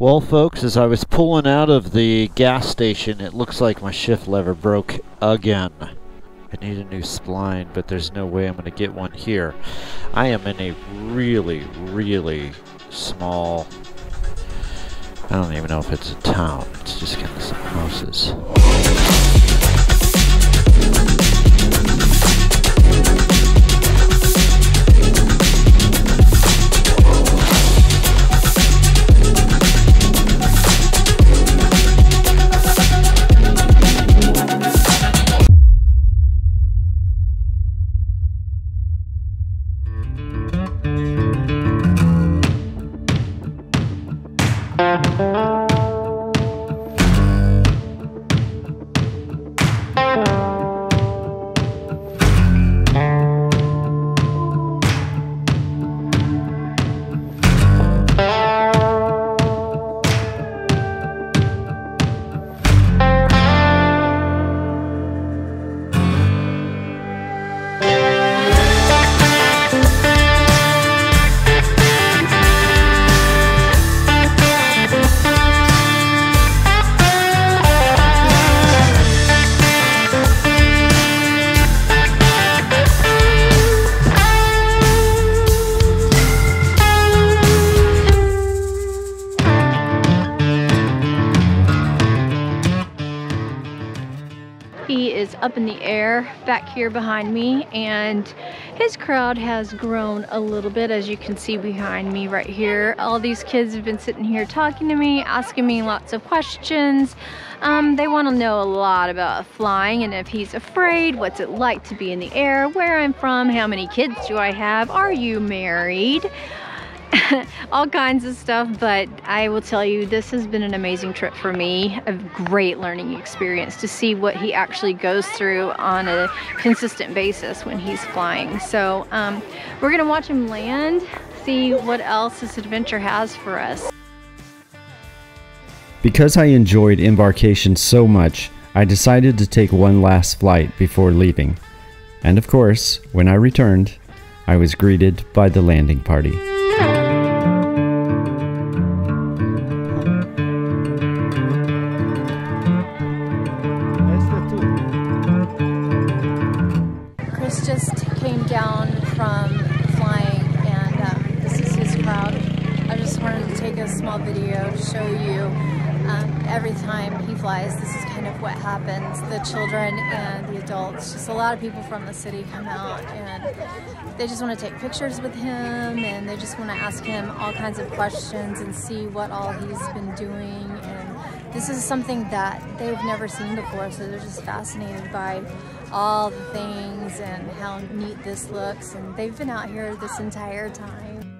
Well, folks, as I was pulling out of the gas station, it looks like my shift lever broke again. I need a new spline, but there's no way I'm going to get one here. I am in a really, really small... I don't even know if it's a town. It's just kind of some houses. He is up in the air back here behind me, and his crowd has grown a little bit, as you can see behind me right here. All these kids have been sitting here talking to me, asking me lots of questions. They want to know a lot about flying and if he's afraid, what's it like to be in the air, where I'm from, how many kids do I have, are you married? All kinds of stuff, but I will tell you, this has been an amazing trip for me, a great learning experience to see what he actually goes through on a consistent basis when he's flying. So we're gonna watch him land, see what else this adventure has for us. Because I enjoyed embarkation so much, I decided to take one last flight before leaving. And of course, when I returned, I was greeted by the landing party. Chris just came down from flying, and this is his crowd. I just wanted to take a small video to show you every time he flies, this is kind of what happens. The children and the adults, just a lot of people from the city come out, and they just want to take pictures with him, and they just want to ask him all kinds of questions and see what all he's been doing. And this is something that they've never seen before, so they're just fascinated by all the things and how neat this looks, and they've been out here this entire time.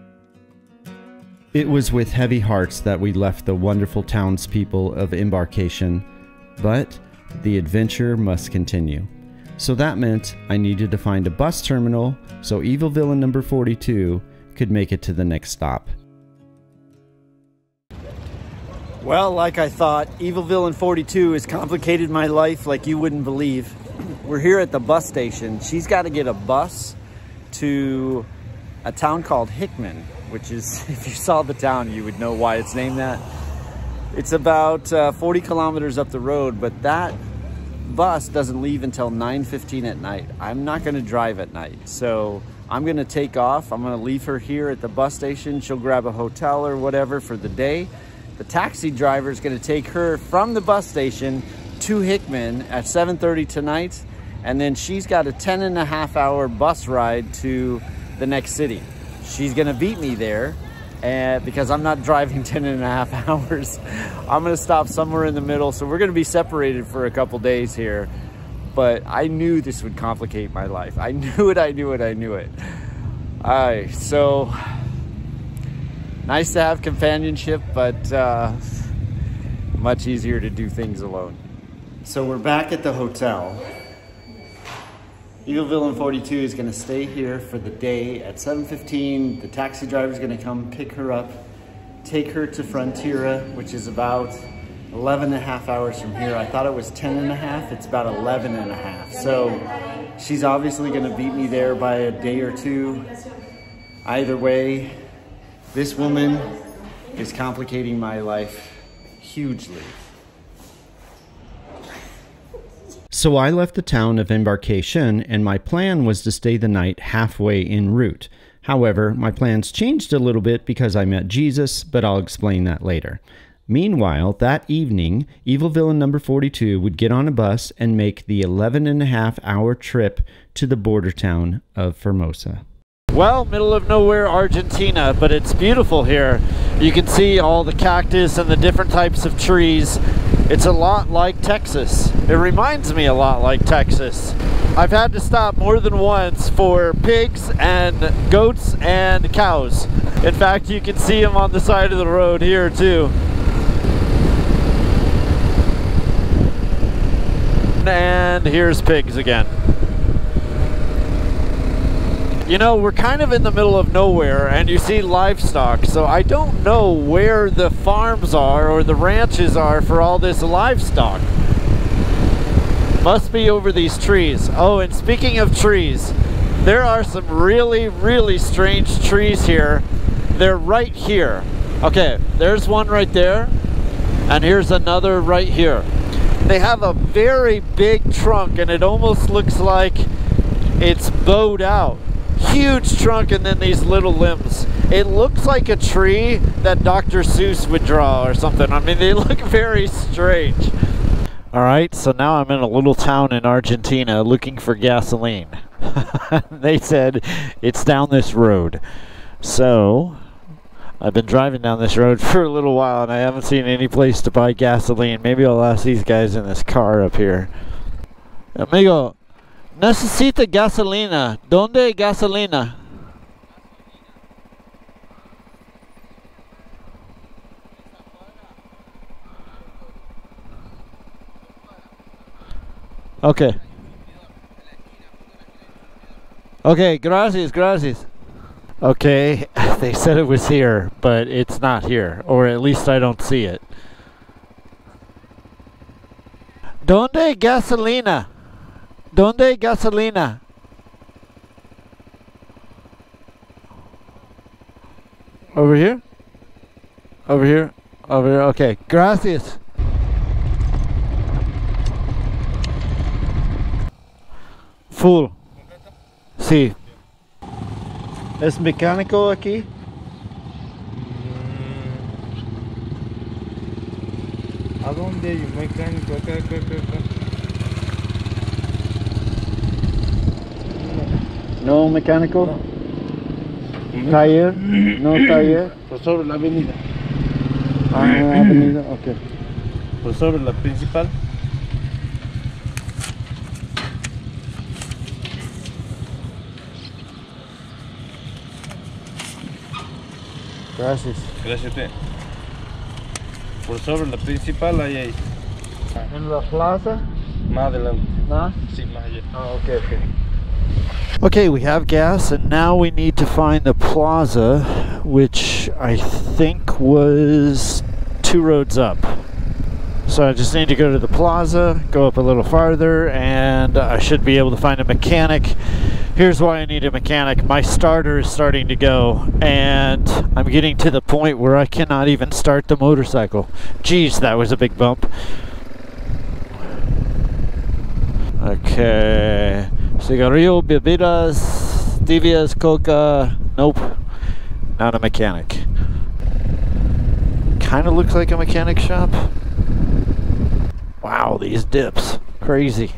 It was with heavy hearts that we left the wonderful townspeople of Embarkation, but the adventure must continue. So that meant I needed to find a bus terminal so Evil Villain number 42 could make it to the next stop. Well, like I thought, Evil Villain 42 has complicated my life like you wouldn't believe. We're here at the bus station. She's got to get a bus to a town called Hickman, which is, if you saw the town, you would know why it's named that. It's about 40 kilometers up the road, but that bus doesn't leave until 9:15 at night. I'm not gonna drive at night, so I'm gonna take off. I'm gonna leave her here at the bus station. She'll grab a hotel or whatever for the day. The taxi driver is gonna take her from the bus station to Hickman at 7:30 tonight, and then she's got a 10.5-hour bus ride to the next city. She's gonna beat me there, and because I'm not driving 10.5 hours, I'm gonna stop somewhere in the middle. So we're gonna be separated for a couple days here, but I knew this would complicate my life. I knew it, I knew it, I knew it. All right, so nice to have companionship, but much easier to do things alone. So we're back at the hotel. Evil Villain 42 is gonna stay here for the day. At 7:15, the taxi driver is gonna come pick her up, take her to Frontiera, which is about 11.5 hours from here. I thought it was 10.5, it's about 11.5. So she's obviously gonna beat me there by a day or two. Either way, this woman is complicating my life hugely. So I left the town of Embarcation, and my plan was to stay the night halfway en route. However, my plans changed a little bit because I met Jesus, but I'll explain that later. Meanwhile, that evening, Evil Villain number 42 would get on a bus and make the 11.5-hour trip to the border town of Formosa. Well, middle of nowhere, Argentina, but it's beautiful here. You can see all the cactus and the different types of trees. It's a lot like Texas. It reminds me a lot like Texas. I've had to stop more than once for pigs and goats and cows. In fact, you can see them on the side of the road here too. And here's pigs again. You know, we're kind of in the middle of nowhere, and you see livestock, so I don't know where the farms are or the ranches are for all this livestock. Must be over these trees. Oh, and speaking of trees, there are some really, really strange trees here. They're right here. Okay, there's one right there, and here's another right here. They have a very big trunk, and it almost looks like it's bowed out. Huge trunk and then these little limbs. It looks like a tree that Dr. Seuss would draw or something. I mean, they look very strange. Alright, so now I'm in a little town in Argentina looking for gasoline. They said it's down this road. So, I've been driving down this road for a little while and I haven't seen any place to buy gasoline. Maybe I'll ask these guys in this car up here. Amigo, necesita gasolina. ¿Dónde hay gasolina? Okay. Okay, gracias, gracias. Okay, they said it was here, but it's not here. Or at least I don't see it. ¿Dónde hay gasolina? ¿Dónde hay gasolina? Over here? Over here? Over here? Okay. Gracias. Full. Sí. ¿Es mecánico aquí? ¿A dónde hay un mecánico? Acá. No mecánico? No. ¿Taller? No taller. Por sobre la avenida. Ah, avenida, ok. Por sobre la principal. Gracias. Gracias a usted. Por sobre la principal, ahí. ¿En la plaza? Más adelante. No? Sí, más allá. Oh, okay, okay. Okay, we have gas, and now we need to find the plaza, which I think was 2 roads up. So I just need to go to the plaza, go up a little farther, and I should be able to find a mechanic. Here's why I need a mechanic. My starter is starting to go, and I'm getting to the point where I cannot even start the motorcycle. Geez, that was a big bump. Okay. Cigarrillo, bebidas, tibias, coca. Nope. Not a mechanic. Kind of looks like a mechanic shop. Wow, these dips. Crazy.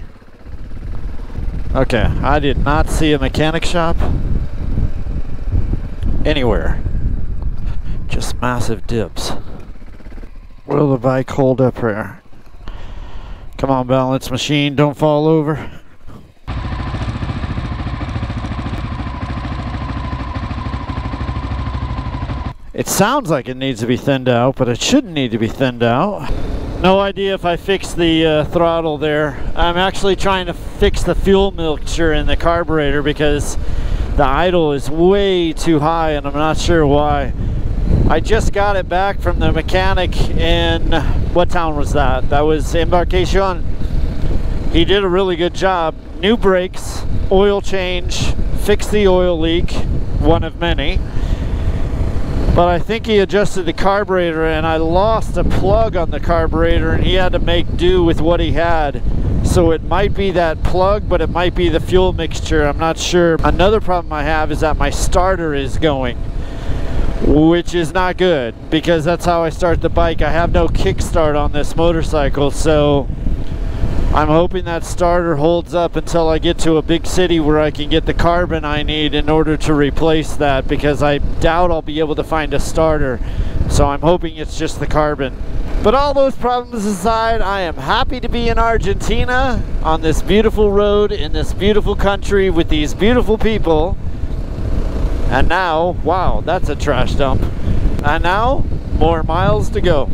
Okay, I did not see a mechanic shop anywhere. Just massive dips. Will the bike hold up here? Come on, balance machine, don't fall over. It sounds like it needs to be thinned out, but it shouldn't need to be thinned out. No idea if I fixed the throttle there. I'm actually trying to fix the fuel mixture in the carburetor because the idle is way too high and I'm not sure why. I just got it back from the mechanic in, what town was that? That was Embarcation. He did a really good job. New brakes, oil change, fixed the oil leak, one of many. but I think he adjusted the carburetor, and I lost a plug on the carburetor, and he had to make do with what he had. So it might be that plug, but it might be the fuel mixture. I'm not sure. Another problem I have is that my starter is going, which is not good, because that's how I start the bike. I have no kickstart on this motorcycle, so I'm hoping that starter holds up until I get to a big city where I can get the carbon I need in order to replace that, because I doubt I'll be able to find a starter. So I'm hoping it's just the carbon. But all those problems aside, I am happy to be in Argentina on this beautiful road in this beautiful country with these beautiful people. And now, wow, that's a trash dump. And now, more miles to go.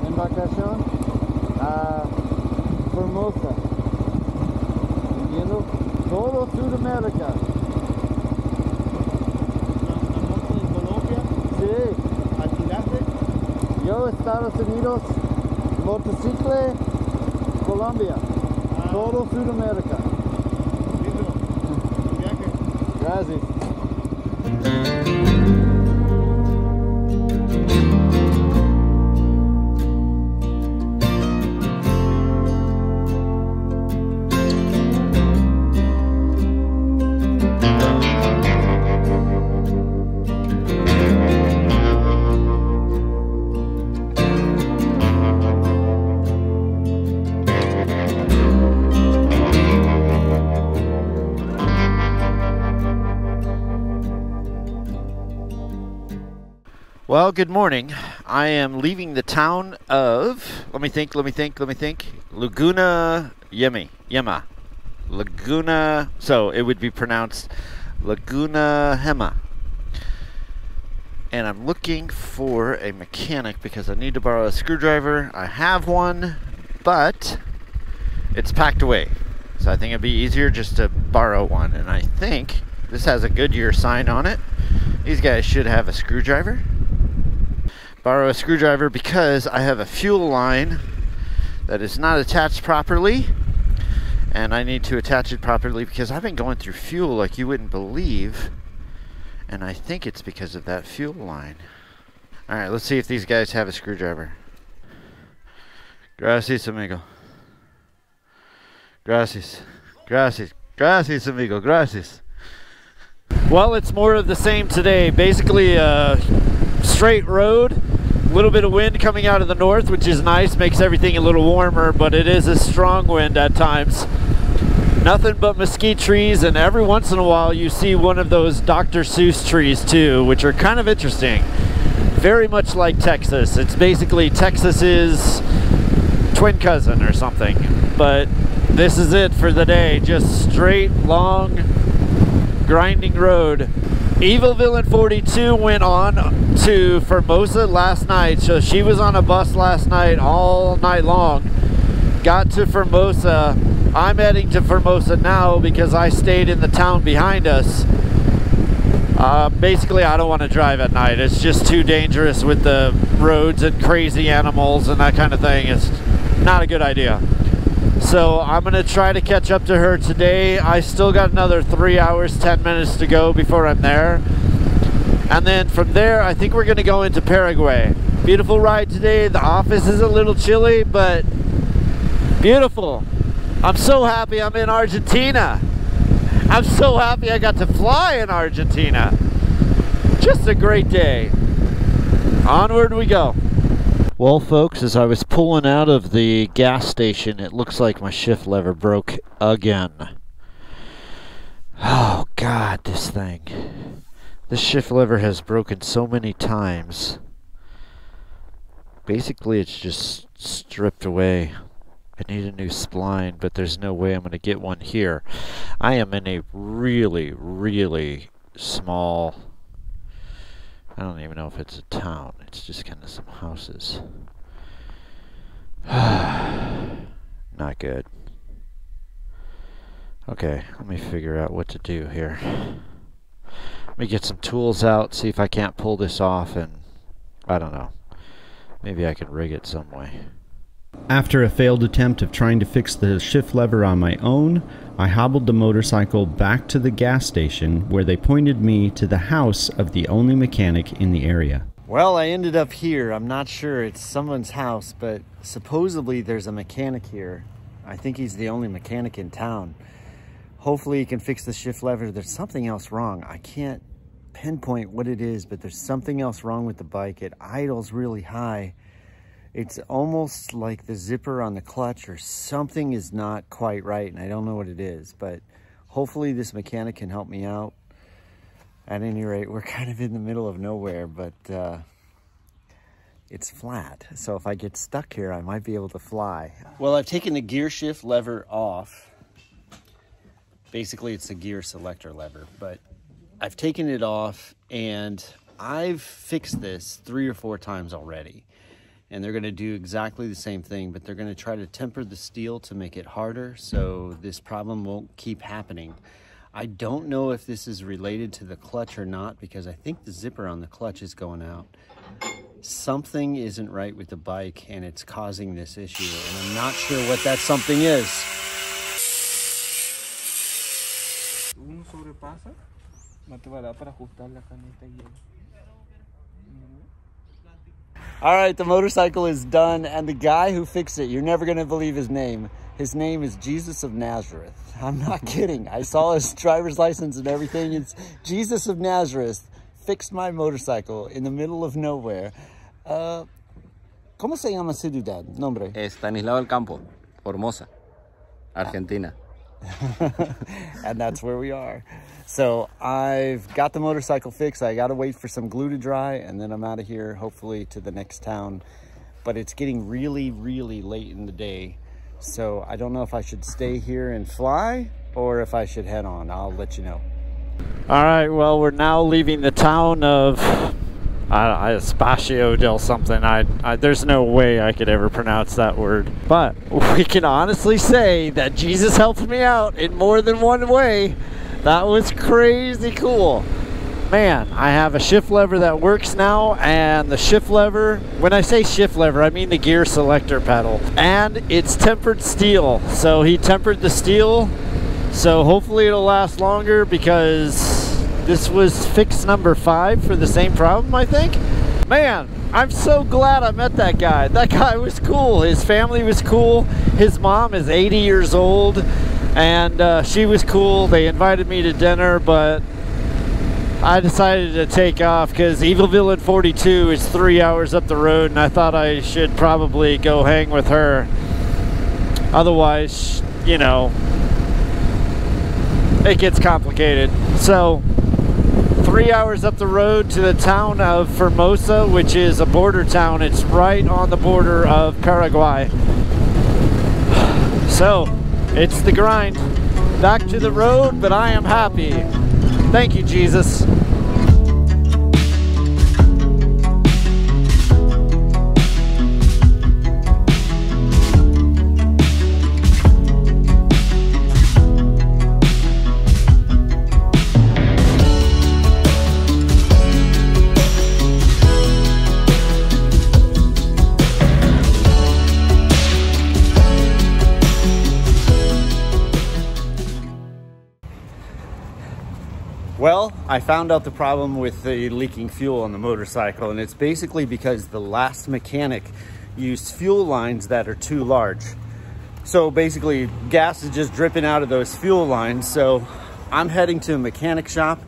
Embarcación, Formosa. ¿Entiendo? Todo Sudamérica. Sí. ¿Alquilaste? Yo, Estados Unidos, motociclo, Colombia. Todo Sudamérica. Listo. Viaje. Gracias. Well, good morning. I am leaving the town of, let me think, Laguna Yema. Laguna, so it would be pronounced Laguna Hema. And I'm looking for a mechanic because I need to borrow a screwdriver. I have one, but it's packed away. So I think it'd be easier just to borrow one. And I think this has a Goodyear sign on it. These guys should have a screwdriver. Borrow a screwdriver because I have a fuel line that is not attached properly, and I need to attach it properly because I've been going through fuel like you wouldn't believe, and I think it's because of that fuel line. Alright, let's see if these guys have a screwdriver. Gracias, amigo. Gracias. Gracias. Gracias, amigo. Gracias. Well, it's more of the same today. Basically a straight road. A little bit of wind coming out of the north, which is nice, makes everything a little warmer, but it is a strong wind at times. Nothing but mesquite trees, and every once in a while you see one of those Dr. Seuss trees too, which are kind of interesting. Very much like Texas. It's basically Texas's twin cousin or something. But this is it for the day. Just straight, long, grinding road. Evil Villian 42 went on to Formosa last night, so she was on a bus last night all night long. Got to Formosa. I'm heading to Formosa now because I stayed in the town behind us. Basically, I don't want to drive at night. It's just too dangerous with the roads and crazy animals and that kind of thing. It's not a good idea. So I'm going to try to catch up to her today. I still got another 3 hours, 10 minutes to go before I'm there. And then from there, I think we're going to go into Paraguay. Beautiful ride today. The office is a little chilly, but beautiful. I'm so happy I'm in Argentina. I'm so happy I got to fly in Argentina. Just a great day. Onward we go. Well, folks, as I was pulling out of the gas station, it looks like my shift lever broke again. Oh, God, this thing. This shift lever has broken so many times. Basically, it's just stripped away. I need a new spline, but there's no way I'm going to get one here. I am in a really, really small... I don't even know if it's a town. It's just kind of some houses. Not good. Okay, let me figure out what to do here. Let me get some tools out, see if I can't pull this off, and I don't know. Maybe I can rig it some way. After a failed attempt of trying to fix the shift lever on my own, I hobbled the motorcycle back to the gas station where they pointed me to the house of the only mechanic in the area. Well, I ended up here. I'm not sure it's someone's house, but supposedly there's a mechanic here. I think he's the only mechanic in town. Hopefully he can fix the shift lever. There's something else wrong. I can't pinpoint what it is, but there's something else wrong with the bike. It idles really high. It's almost like the zipper on the clutch or something is not quite right, and I don't know what it is, but hopefully this mechanic can help me out. At any rate, we're kind of in the middle of nowhere, but it's flat. So if I get stuck here, I might be able to fly. Well, I've taken the gear shift lever off. Basically, it's a gear selector lever, but I've taken it off and I've fixed this 3 or 4 times already. And they're going to do exactly the same thing, but they're going to try to temper the steel to make it harder so this problem won't keep happening. I don't know if this is related to the clutch or not, because I think the zipper on the clutch is going out. Something isn't right with the bike and it's causing this issue, and I'm not sure what that something is. All right, the motorcycle is done, and the guy who fixed it, you're never going to believe his name. His name is Jesus of Nazareth. I'm not kidding. I saw his driver's license and everything. It's Jesus of Nazareth fixed my motorcycle in the middle of nowhere. ¿Cómo se llama ciudad? Nombre? Estanislao del Campo, Formosa, Argentina. And that's where we are. So I've got the motorcycle fixed. I got to wait for some glue to dry, and then I'm out of here, hopefully to the next town. But it's getting really, really late in the day. So I don't know if I should stay here and fly or if I should head on. I'll let you know. All right, well, we're now leaving the town of Espacio del something. There's no way I could ever pronounce that word. But we can honestly say that Jesus helped me out in more than one way. That was crazy cool. Man, I have a shift lever that works now, and the shift lever, when I say shift lever, I mean the gear selector pedal. And it's tempered steel. So he tempered the steel. So hopefully it'll last longer, because this was fix number 5 for the same problem, I think. Man, I'm so glad I met that guy. That guy was cool. His family was cool. His mom is 80 years old, and she was cool. They invited me to dinner, but I decided to take off because Villian 42 is 3 hours up the road, and I thought I should probably go hang with her. Otherwise, you know, it gets complicated. So 3 hours up the road to the town of Formosa, which is a border town. It's right on the border of Paraguay. So it's the grind. Back to the road, but I am happy. Thank you, Jesus. Well, I found out the problem with the leaking fuel on the motorcycle, and it's basically because the last mechanic used fuel lines that are too large. So basically, gas is just dripping out of those fuel lines. So I'm heading to a mechanic shop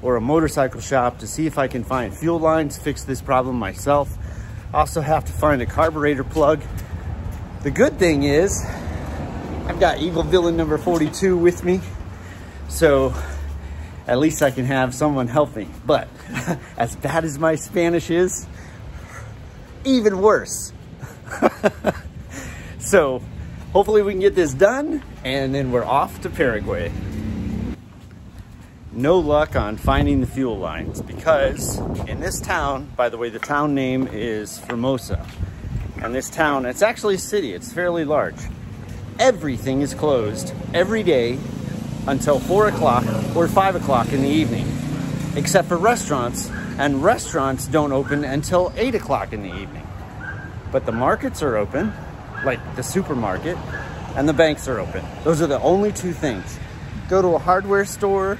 or a motorcycle shop to see if I can find fuel lines, fix this problem myself. Also have to find a carburetor plug. The good thing is I've got Villian number 42 with me, so at least I can have someone help me. But as bad as my Spanish is, even worse. So hopefully we can get this done, and then we're off to Paraguay. No luck on finding the fuel lines, because in this town, by the way, the town name is Formosa. And this town, it's actually a city, it's fairly large. Everything is closed every day until 4 o'clock or 5 o'clock in the evening, except for restaurants, and restaurants don't open until 8 o'clock in the evening. But the markets are open, like the supermarket, and the banks are open. Those are the only two things. Go to a hardware store,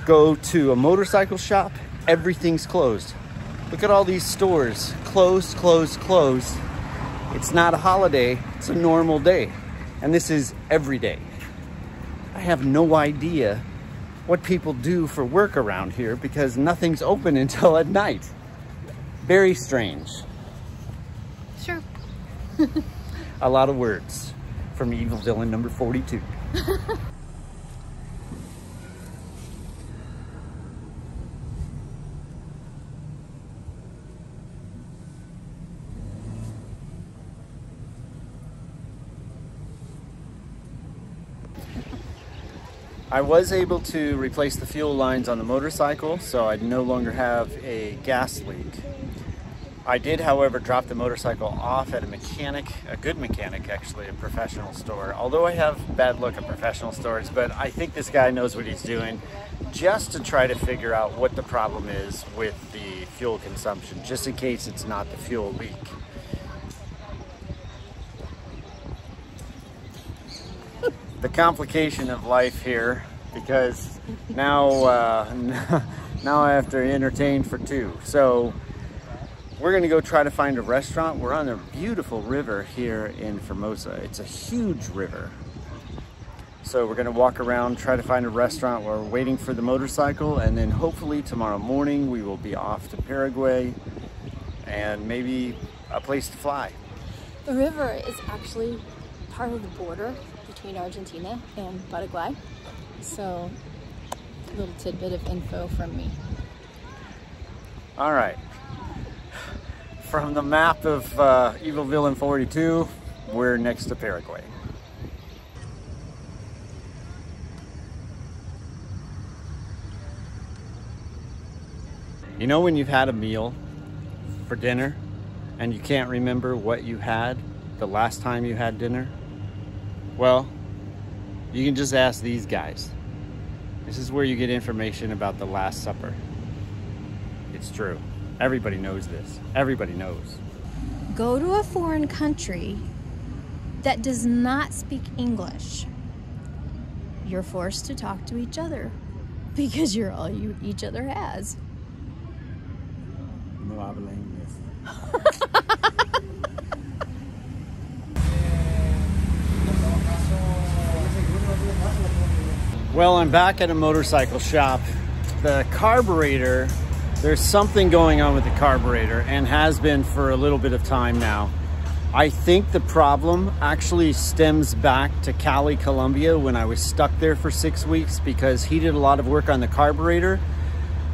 go to a motorcycle shop, everything's closed. Look at all these stores, closed, closed, closed. It's not a holiday, it's a normal day. And this is every day. I have no idea what people do for work around here because nothing's open until at night. Very strange. Sure. A lot of words from Evil Villain number 42. I was able to replace the fuel lines on the motorcycle, so I no longer have a gas leak. I did, however, drop the motorcycle off at a mechanic, a good mechanic actually, a professional store. Although I have bad luck at professional stores, but I think this guy knows what he's doing, just to try to figure out what the problem is with the fuel consumption, just in case it's not the fuel leak. The complication of life here, because now now I have to entertain for two. So we're gonna go try to find a restaurant. We're on a beautiful river here in Formosa. It's a huge river. So we're gonna walk around, try to find a restaurant while we're waiting for the motorcycle, and then hopefully tomorrow morning we will be off to Paraguay and maybe a place to fly. The river is actually part of the border between Argentina and Paraguay. So, a little tidbit of info from me. All right. From the map of Evil Villain 42, we're next to Paraguay. You know when you've had a meal for dinner and you can't remember what you had the last time you had dinner? Well, you can just ask these guys. This is where you get information about the Last Supper. It's true. Everybody knows this. Everybody knows. Go to a foreign country that does not speak English. You're forced to talk to each other because you're all each other has. No habla inglés. Well, I'm back at a motorcycle shop. The carburetor, there's something going on with the carburetor and has been for a little bit of time now. I think the problem actually stems back to Cali, Colombia, when I was stuck there for 6 weeks because he did a lot of work on the carburetor,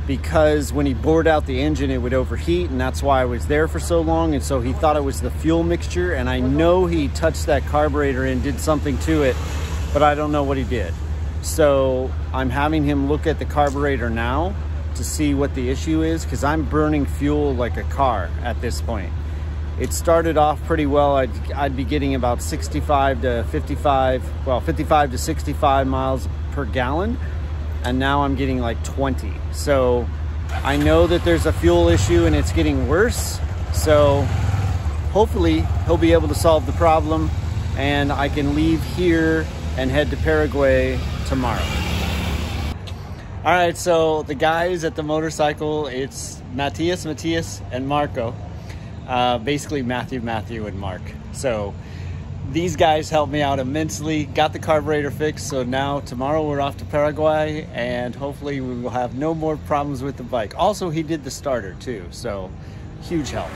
because when he bored out the engine it would overheat, and that's why I was there for so long. And so he thought it was the fuel mixture, and I know he touched that carburetor and did something to it, but I don't know what he did. So I'm having him look at the carburetor now to see what the issue is, because I'm burning fuel like a car at this point. It started off pretty well. I'd be getting about 65 to 55, well, 55 to 65 miles per gallon, and now I'm getting like 20. So I know that there's a fuel issue and it's getting worse. So hopefully he'll be able to solve the problem and I can leave here and head to Paraguay tomorrow. All right, so the guys at the motorcycle, it's Matthias, and Marco. Basically Matthew, and Mark. So these guys helped me out immensely, got the carburetor fixed, so now tomorrow we're off to Paraguay and hopefully we will have no more problems with the bike. Also, he did the starter too, so huge help.